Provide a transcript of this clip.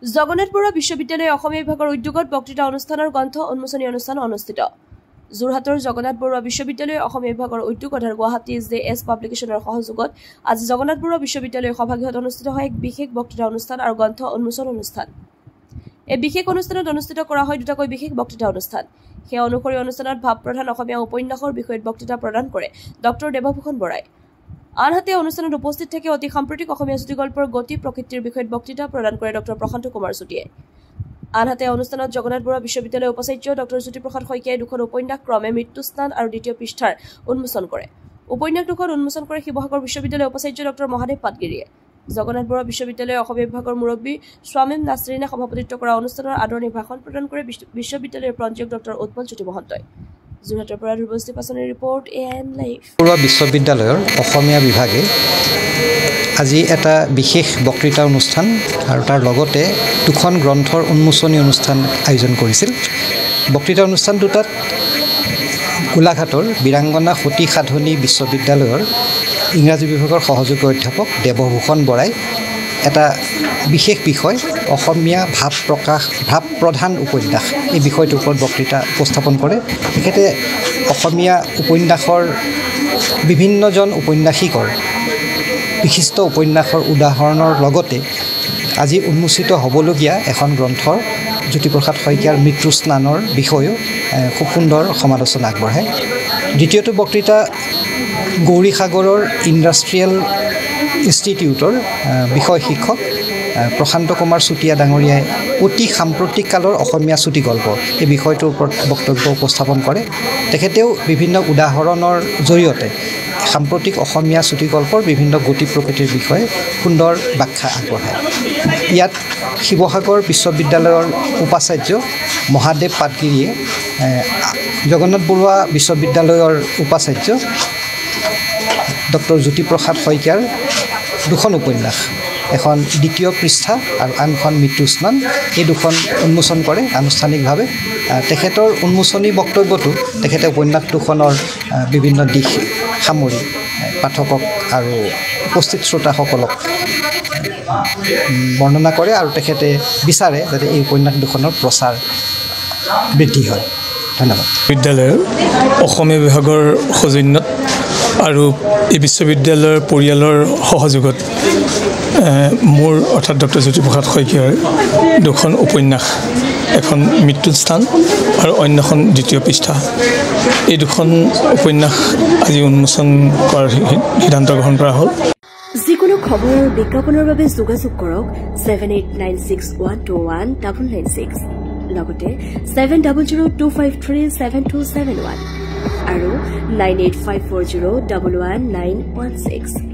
জগন্নাথ বৰুৱা বিশ্ববিদ্যালয় অসমীয়া বিভাগৰ উদ্যোগত বক্তৃতা অনুষ্ঠানৰ গ্ৰন্থ উন্মোচনী অনুষ্ঠান অনুষ্ঠিত যোৰহাটৰ জগন্নাথ বৰুৱা বিশ্ববিদ্যালয় অসমীয়া বিভাগৰ উদ্যোগ আৰু গুৱাহাটী JS পাব্লিকেশ্যনৰ সহযোগত আজি জগন্নাথ বৰুৱা বিশ্ববিদ্যালয় সভাগৃহত অনুষ্ঠিত হয় এক বিশেষ বক্তৃতা অনুষ্ঠান আৰু গ্ৰন্থ উন্মোচন অনুষ্ঠান এই বিশেষ অনুষ্ঠানত অনুষ্ঠিত কৰা হয় দুটাকৈ বিশেষ বক্তৃতা অনুষ্ঠান সেই অনুসৰি অনুষ্ঠানত ভাৱ প্ৰধান অসমীয়া উপন্যাসৰ বিষয়ত বক্তৃতা প্ৰদান কৰে ডক্টৰ দেৱভূষণ বৰাই আনহাতে অনুষ্ঠানত উপস্থিত থাকে অতি সাম্প্ৰতিক অসমীয়া চুটিগল্পৰ গতি প্ৰকৃতিৰ বিষয়ত বক্তৃতা প্ৰদান কৰে ডক্টৰ প্ৰশান্ত কুমাৰ চুটিয়ে আনহাতে অনুষ্ঠানত জগন্নাথ বৰুৱা বিশ্ববিদ্যালয়ৰ উপাচাৰ্য ডক্টৰ জ্যোতিপ্ৰসাদ শইকীয়াই দুখন উপন্যাস ক্ৰমে মৃত্যু স্নান আৰু দ্বিতীয় পৃষ্ঠাৰ উন্মোচন কৰে উপন্যাস দুখন উন্মোচন কৰে শিৱসাগৰ বিশ্ববিদ্যালয়ৰ উপাচাৰ্য ডক্টৰ মহাদেৱ পাটগিৰিয়ে জগন্নাথ বৰুৱা বিশ্ববিদ্যালয়ৰ অসমীয়া বিভাগৰ মুৰব্বী স্বামীম নাছৰিনে সভাপতিত্ব কৰা অনুষ্ঠানৰ আদৰণি ভাষণ প্ৰদান কৰে বিশ্ববিদ্যালয়ৰ পঞ্চায়ক ডক্টৰ উৎপল জ্যোতি মহন্তই যোৰহাটৰ পৰা ধ্ৰুৱজ্যোতি পাছনিৰ ৰিপৰ্ট AM লাইভ বৰুৱা বিশ্ববিদ্যালয়ৰ অসমীয়া বিভাগে আজি এটা বিশেষ বক্তৃতা অনুষ্ঠান আৰু তাৰ লগতে দুখন গ্ৰন্থৰ উন্মোচনী অনুষ্ঠান আয়োজন কৰিছিল বক্তৃতা অনুষ্ঠান দুটাত গোলাঘাটৰ বীৰাংগনা সতী সাধনী বিশ্ববিদ্যালয়ৰ ইংৰাজী বিভাগৰ সহযোগী অধ্যাপক দেৱভূষণ বৰাই এটা বিশেষ বিষয় অসমীয়া ভাৱ প্ৰধান উপন্যাস এই বিষয়টোৰ ওপৰত বক্তৃতা উপস্থাপন কৰে তেখেতে অসমীয়া উপন্যাসৰ বিভিন্নজন উপন্যাসিকৰ বিশিষ্ট উপন্যাসৰ উদাহৰণৰ লগতে আজি উন্মোচিত হ'বলগীয়া এখন গ্ৰন্থৰ জ্যোতিপ্ৰসাদ শইকীয়াৰ মৃত্যু স্নানৰ বিষয়েও খুব সুন্দৰ সমালোচনা আগবঢ়ায় দ্বিতীয়টো বক্তৃতা গৌৰীসাগৰৰ ইণ্ডাষ্ট্ৰিয়েল ইনষ্টিটিউটৰ বিষয় শিক্ষক প্ৰশান্ত কুমাৰ চুতীয়া ডাঙৰীয়াই অতি সাম্প্ৰতিক কালৰ অসমীয়া চুটিগল্প এই বিষয়টোৰ ওপৰত বক্তব্য উপস্থাপন কৰে তেখেতেও বিভিন্ন উদাহৰণৰ জৰিয়তে সাম্প্ৰতিক অসমীয়া চুটিগল্পৰ বিভিন্ন গতি প্ৰকৃতিৰ বিষয়ে সুন্দৰ ব্যাখ্যা আগবঢ়ায় ইয়াত শিৱসাগৰ বিশ্ববিদ্যালয়ৰ উপাচাৰ্য মহাদেৱ পাটগিৰিয়ে জগন্নাথ বৰুৱা বিশ্ববিদ্যালয়ৰ উপাচাৰ্য ডক্টৰ জ্যোতিপ্ৰসাদ শইকীয়াৰ দুখন উপন্যাস এখন দ্বিতীয় পৃষ্ঠা আৰু আনখন মৃত্যু স্নান এই দুখন উন্মোচন কৰে আনুষ্ঠানিকভাৱে তেখেতৰ উন্মোচনী বক্তব্যটো তেখেতে উপন্যাস দুখনৰ বিভিন্ন দিশ সামৰি পাঠকক আৰু উপস্থিত শ্ৰোতাসকলক বৰ্ণনা কৰে আৰু তেখেতে বিচাৰে যাতে এই উপন্যাস দুখনৰ প্ৰচাৰ বৃদ্ধি হয় ধন্যবাদ বিদ্যালয়ৰ অসমীয়া বিভাগৰ সৌজন্যত আৰু এই বিশ্ববিদ্যালয়ৰ পৰিয়ালৰ সহযোগত মোৰ অৰ্থাৎ ডক্টৰ জ্যোতিপ্ৰসাদ শইকীয়াৰ দুখন উপন্যাস এখন মৃত্যু স্থান আৰু অন্যখন দ্বিতীয় পৃষ্ঠা এই দুখন উপন্যাস আজি উন্মোচন কৰাৰ সিদ্ধান্ত গ্ৰহণ কৰা হ'ল যিকোনো খবৰৰ বিজ্ঞাপনৰ বাবে যোগাযোগ কৰক 7896121996 লগতে 7002537271 আৰু 9854011916